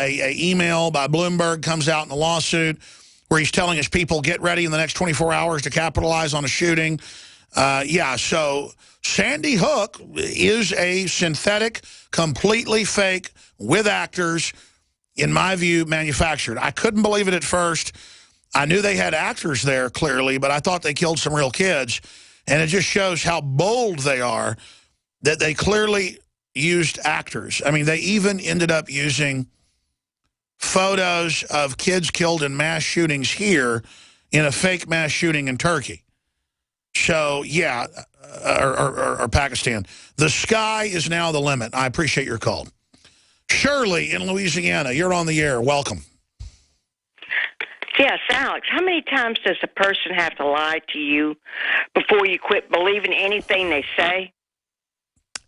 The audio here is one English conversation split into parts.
a email by Bloomberg comes out in a lawsuit where he's telling his people, get ready in the next 24 hours to capitalize on a shooting. Yeah, so Sandy Hook is a synthetic, completely fake, with actors, in my view, manufactured. I couldn't believe it at first. I knew they had actors there, clearly, but I thought they killed some real kids. And it just shows how bold they are that they clearly used actors. I mean, they even ended up using photos of kids killed in mass shootings here in a fake mass shooting in Turkey. So, yeah, or Pakistan. The sky is now the limit. I appreciate your call. Shirley in Louisiana, you're on the air. Welcome. Yes, Alex, how many times does a person have to lie to you before you quit believing anything they say?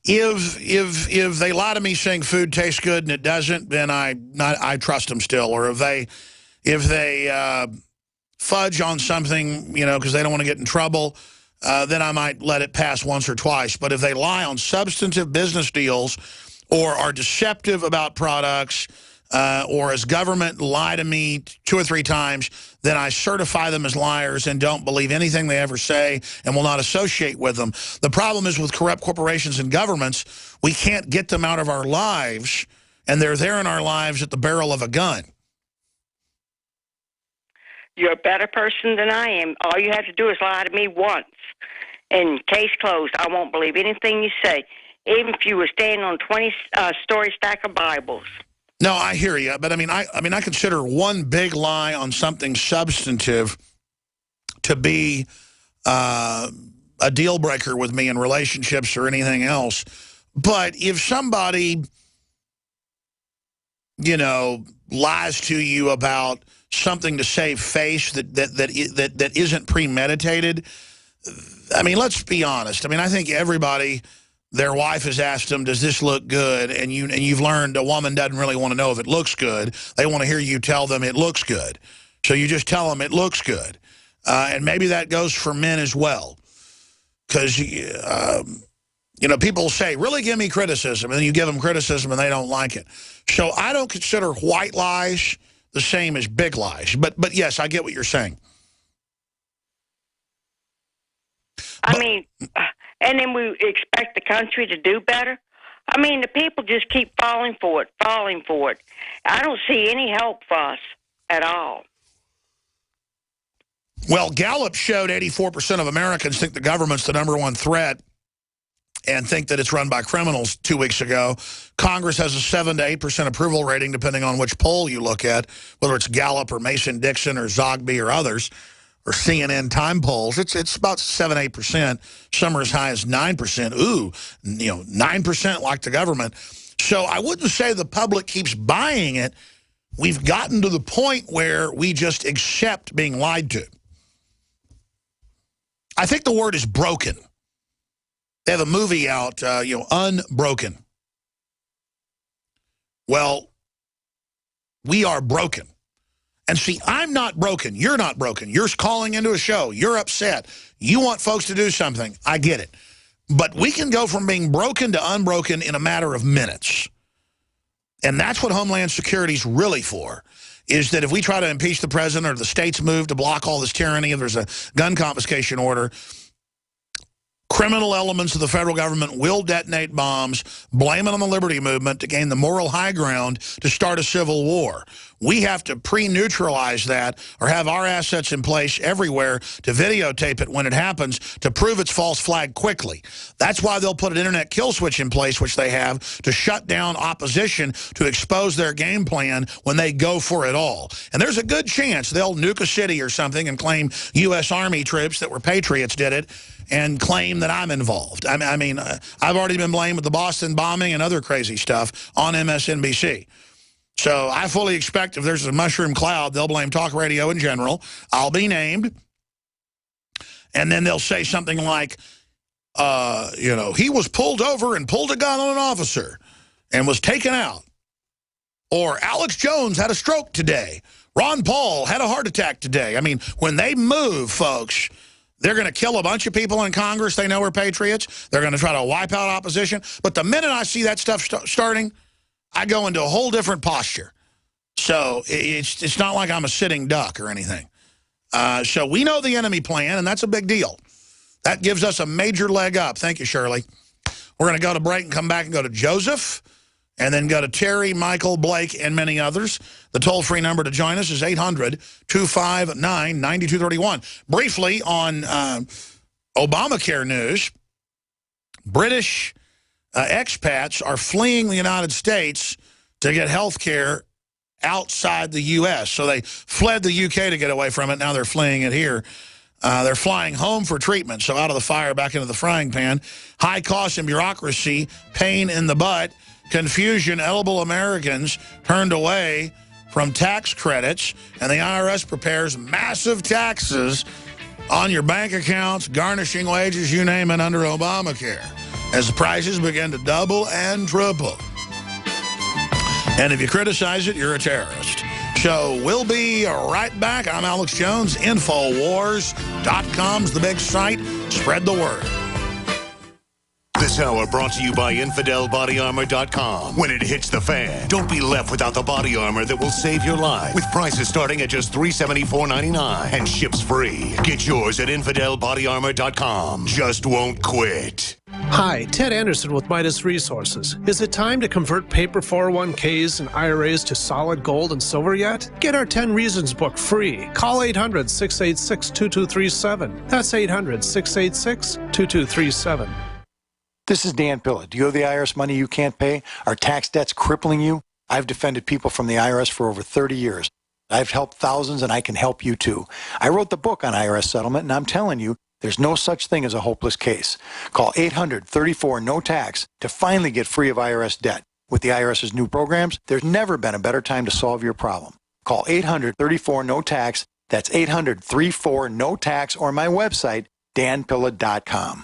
If they lie to me saying food tastes good and it doesn't, then I trust them still. Or if they fudge on something, you know, because they don't want to get in trouble, then I might let it pass once or twice. But if they lie on substantive business deals or are deceptive about products, or as government lie to me 2 or 3 times, then I certify them as liars and don't believe anything they ever say and will not associate with them. The problem is with corrupt corporations and governments, we can't get them out of our lives, and they're there in our lives at the barrel of a gun. You're a better person than I am. All you have to do is lie to me once. And case closed. I won't believe anything you say, even if you were standing on a 20-story stack of Bibles. No, I hear you, but I mean, I consider one big lie on something substantive to be a deal breaker with me in relationships or anything else. But if somebody, you know, lies to you about something to save face that isn't premeditated, I mean, let's be honest. I mean, I think everybody, their wife has asked them, does this look good? And you've learned a woman doesn't really want to know if it looks good. They want to hear you tell them it looks good. So you just tell them it looks good. And maybe that goes for men as well. Because, you know, people say, really give me criticism. And then you give them criticism and they don't like it. So I don't consider white lies the same as big lies. But yes, I get what you're saying. I mean, and then we expect the country to do better. I mean, the people just keep falling for it. I don't see any help for us at all. Well, Gallup showed 84% of Americans think the government's the #1 threat and think that it's run by criminals 2 weeks ago. Congress has a 7 to 8% approval rating, depending on which poll you look at, whether it's Gallup or Mason-Dixon or Zogby or others, or CNN time polls. It's about 7, 8%. Some are as high as 9%. Ooh, you know, 9% like the government. So I wouldn't say the public keeps buying it. We've gotten to the point where we just accept being lied to. I think the word is broken. They have a movie out, you know, Unbroken. Well, we are broken. And see, I'm not broken. You're not broken. You're calling into a show. You're upset. You want folks to do something. I get it. But we can go from being broken to unbroken in a matter of minutes. And that's what Homeland Security is really for, is that if we try to impeach the president or the states move to block all this tyranny, if there's a gun confiscation order, criminal elements of the federal government will detonate bombs, blame it on the liberty movement to gain the moral high ground to start a civil war. We have to pre-neutralize that or have our assets in place everywhere to videotape it when it happens to prove its false flag quickly. That's why they'll put an internet kill switch in place, which they have, to shut down opposition, to expose their game plan when they go for it all. And there's a good chance they'll nuke a city or something and claim U.S. Army troops that were patriots did it and claim that I'm involved. I mean, I've already been blamed with the Boston bombing and other crazy stuff on MSNBC. So I fully expect if there's a mushroom cloud, they'll blame talk radio in general. I'll be named. And then they'll say something like, you know, he was pulled over and pulled a gun on an officer and was taken out. Or Alex Jones had a stroke today. Ron Paul had a heart attack today. I mean, when they move, folks, they're going to kill a bunch of people in Congress they know are patriots. They're going to try to wipe out opposition. But the minute I see that stuff starting, I go into a whole different posture. So it's not like I'm a sitting duck or anything. So we know the enemy plan, and that's a big deal. That gives us a major leg up. Thank you, Shirley. We're going to go to break and come back and go to Joseph, and then go to Terry, Michael, Blake, and many others. The toll-free number to join us is 800-259-9231. Briefly on Obamacare news, British expats are fleeing the United States to get health care outside the U.S. So they fled the U.K. to get away from it. Now they're fleeing it here. They're flying home for treatment, so out of the fire, back into the frying pan. High cost and bureaucracy, pain in the butt, confusion, eligible Americans turned away from tax credits, and the IRS prepares massive taxes on your bank accounts, garnishing wages, you name it, under Obamacare, as the prices begin to double and triple. And if you criticize it, you're a terrorist. So we'll be right back. I'm Alex Jones. Infowars.com's the big site. Spread the word. This hour brought to you by InfidelBodyArmor.com. When it hits the fan, don't be left without the body armor that will save your life. With prices starting at just $374.99 and ships free. Get yours at InfidelBodyArmor.com. Just won't quit. Hi, Ted Anderson with Midas Resources. Is it time to convert paper 401ks and IRAs to solid gold and silver yet? Get our 10 Reasons book free. Call 800-686-2237. That's 800-686-2237. This is Dan Pilla. Do you owe the IRS money you can't pay? Are tax debts crippling you? I've defended people from the IRS for over 30 years. I've helped thousands, and I can help you too. I wrote the book on IRS settlement, and I'm telling you, there's no such thing as a hopeless case. Call 800-34-NO-TAX to finally get free of IRS debt. With the IRS's new programs, there's never been a better time to solve your problem. Call 800-34-NO-TAX. That's 800-34-NO-TAX, or my website, danpilla.com.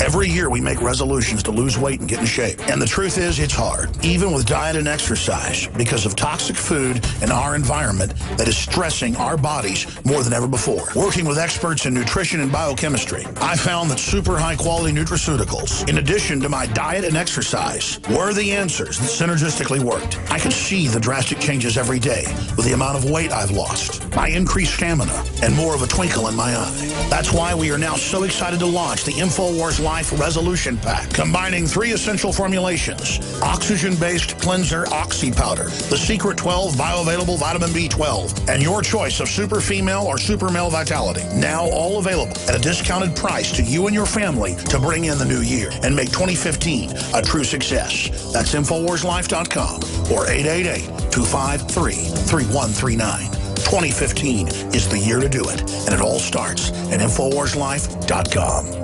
Every year we make resolutions to lose weight and get in shape. And the truth is, it's hard, even with diet and exercise, because of toxic food in our environment that is stressing our bodies more than ever before. Working with experts in nutrition and biochemistry, I found that super high-quality nutraceuticals, in addition to my diet and exercise, were the answers that synergistically worked. I could see the drastic changes every day with the amount of weight I've lost, my increased stamina, and more of a twinkle in my eye. That's why we are now so excited to launch the InfoWars Life Resolution Pack, combining 3 essential formulations: oxygen-based cleanser Oxy Powder, the Secret 12 bioavailable vitamin B12, and your choice of super female or super male vitality. Now all available at a discounted price to you and your family to bring in the new year and make 2015 a true success. That's InfoWarsLife.com or 888-253-3139. 2015 is the year to do it, and it all starts at InfoWarsLife.com.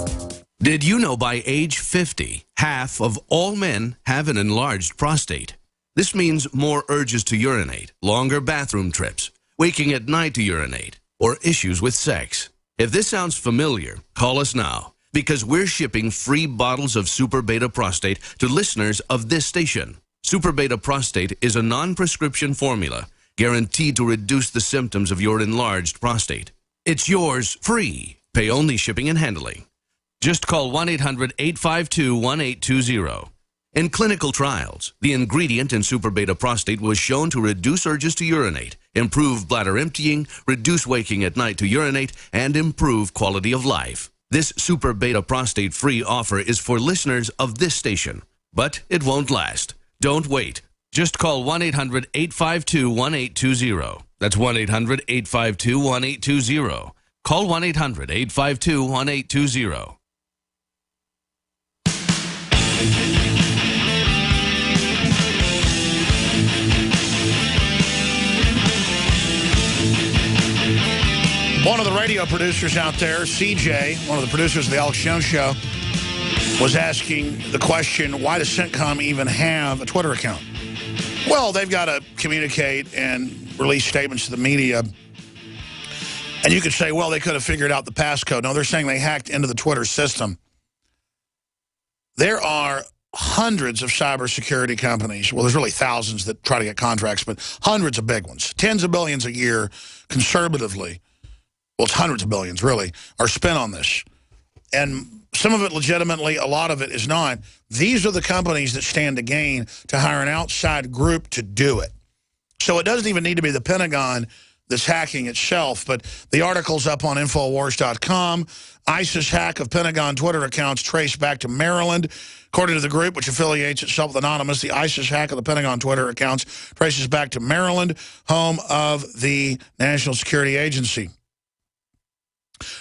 Did you know by age 50, half of all men have an enlarged prostate? This means more urges to urinate, longer bathroom trips, waking at night to urinate, or issues with sex. If this sounds familiar, call us now, because we're shipping free bottles of Super Beta Prostate to listeners of this station. Super Beta Prostate is a non-prescription formula guaranteed to reduce the symptoms of your enlarged prostate. It's yours free. Pay only shipping and handling. Just call 1-800-852-1820. In clinical trials, the ingredient in Super Beta Prostate was shown to reduce urges to urinate, improve bladder emptying, reduce waking at night to urinate, and improve quality of life. This Super Beta Prostate free offer is for listeners of this station, but it won't last. Don't wait. Just call 1-800-852-1820. That's 1-800-852-1820. Call 1-800-852-1820. One of the radio producers out there, CJ, one of the producers of the Alex Jones Show, was asking the question, why does CENTCOM even have a Twitter account? Well, they've got to communicate and release statements to the media. And you could say, well, they could have figured out the passcode. No, they're saying they hacked into the Twitter system. There are hundreds of cybersecurity companies. Well, there's really thousands that try to get contracts, but hundreds of big ones. Tens of billions a year, conservatively. Well, it's hundreds of billions, really, are spent on this. And some of it legitimately, a lot of it is not. These are the companies that stand to gain to hire an outside group to do it. So it doesn't even need to be the Pentagon that's hacking itself. But the article's up on Infowars.com. ISIS hack of Pentagon Twitter accounts traced back to Maryland. According to the group, which affiliates itself with Anonymous, the ISIS hack of the Pentagon Twitter accounts traces back to Maryland, home of the National Security Agency.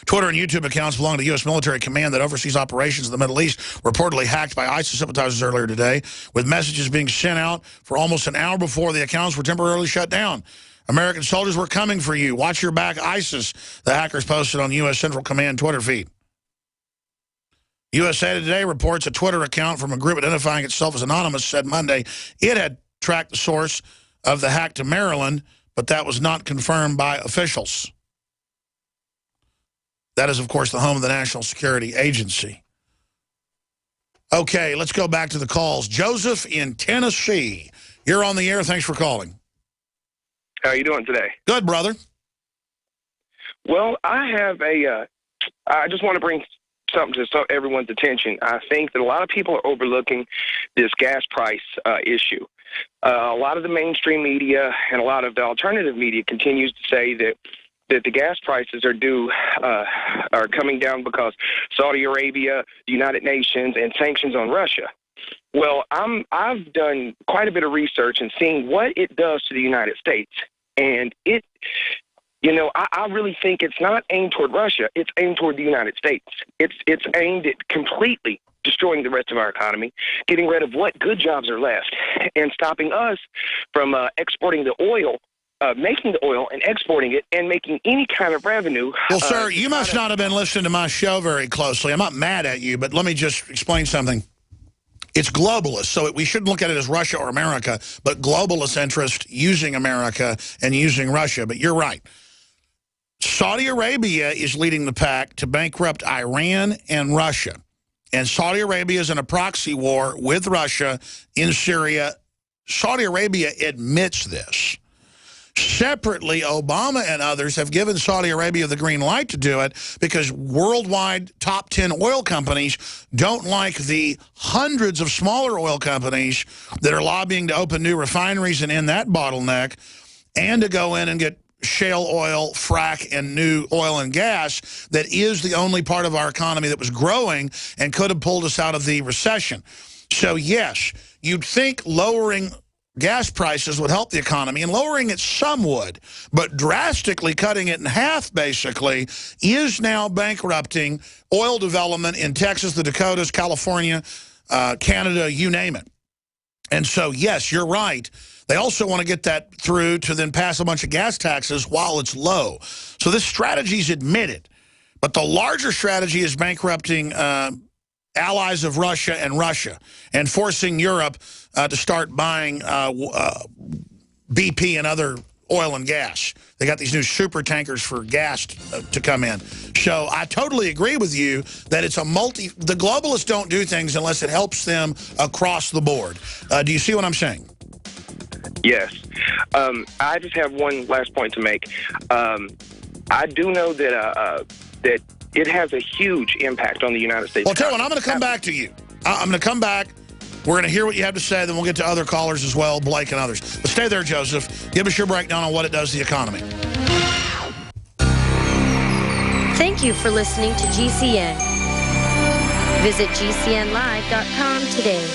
Twitter and YouTube accounts belong to the U.S. military command that oversees operations in the Middle East, reportedly hacked by ISIS sympathizers earlier today, with messages being sent out for almost an hour before the accounts were temporarily shut down. American soldiers were coming for you. Watch your back, ISIS, the hackers posted on U.S. Central Command Twitter feed. USA Today reports a Twitter account from a group identifying itself as Anonymous said Monday it had tracked the source of the hack to Maryland, but that was not confirmed by officials. That is, of course, the home of the National Security Agency. Okay, let's go back to the calls. Joseph in Tennessee. You're on the air. Thanks for calling. How are you doing today? Good, brother. Well, I just want to bring something to everyone's attention. I think that a lot of people are overlooking this gas price issue. A lot of the mainstream media and a lot of the alternative media continues to say that the gas prices are coming down because Saudi Arabia, the United Nations, and sanctions on Russia. Well, I've done quite a bit of research and seeing what it does to the United States, and I really think it's not aimed toward Russia. It's aimed toward the United States. It's aimed at completely destroying the rest of our economy, getting rid of what good jobs are left, and stopping us from exporting the oil. Making the oil and exporting it and making any kind of revenue. Well, sir, you must not have been listening to my show very closely. I'm not mad at you, but let me just explain something. It's globalist, so we shouldn't look at it as Russia or America, but globalist interest using America and using Russia. But you're right. Saudi Arabia is leading the pack to bankrupt Iran and Russia. And Saudi Arabia is in a proxy war with Russia in Syria. Saudi Arabia admits this. Separately, Obama and others have given Saudi Arabia the green light to do it because worldwide top 10 oil companies don't like the hundreds of smaller oil companies that are lobbying to open new refineries and end that bottleneck and to go in and get shale oil, frack, and new oil and gas that is the only part of our economy that was growing and could have pulled us out of the recession. So, yes, you'd think lowering gas prices would help the economy, and lowering it some would, but drastically cutting it in half, basically, is now bankrupting oil development in Texas, the Dakotas, California, Canada, you name it. And so, yes, you're right. They also want to get that through to then pass a bunch of gas taxes while it's low. So this strategy is admitted, but the larger strategy is bankrupting allies of Russia and forcing Europe to start buying BP and other oil and gas. They got these new super tankers for gas to come in. So I totally agree with you that it's the globalists don't do things unless it helps them across the board. Do you see what I'm saying? Yes. I just have one last point to make. I do know that it has a huge impact on the United States. Well, tell you what, I'm going to come back to you. I'm going to come back. We're going to hear what you have to say, then we'll get to other callers as well, Blake and others. But stay there, Joseph. Give us your breakdown on what it does to the economy. Thank you for listening to GCN. Visit GCNlive.com today.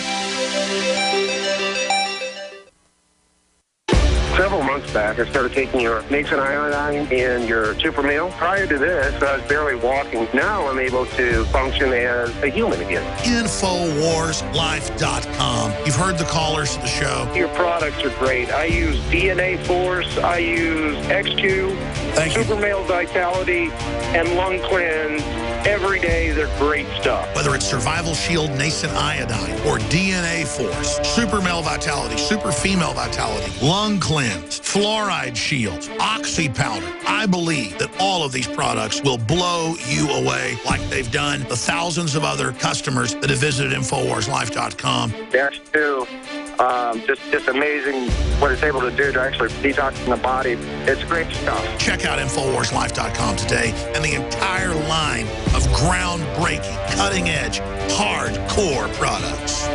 Several months back, I started taking your Mason iodine and your Super Meal. Prior to this, I was barely walking. Now I'm able to function as a human again. InfoWarsLife.com. You've heard the callers to the show. Your products are great. I use DNA Force. I use X2, Super Male Vitality, and Lung Cleanse. Every day, they're great stuff. Whether it's Survival Shield, Nascent Iodine, or DNA Force, Super Male Vitality, Super Female Vitality, Lung Cleanse, Fluoride Shield, Oxy Powder, I believe that all of these products will blow you away like they've done the thousands of other customers that have visited InfoWarsLife.com. That's true. Just amazing what it's able to do to actually detox the body. It's great stuff. Check out InfoWarsLife.com today and the entire line of groundbreaking, cutting-edge, hardcore products.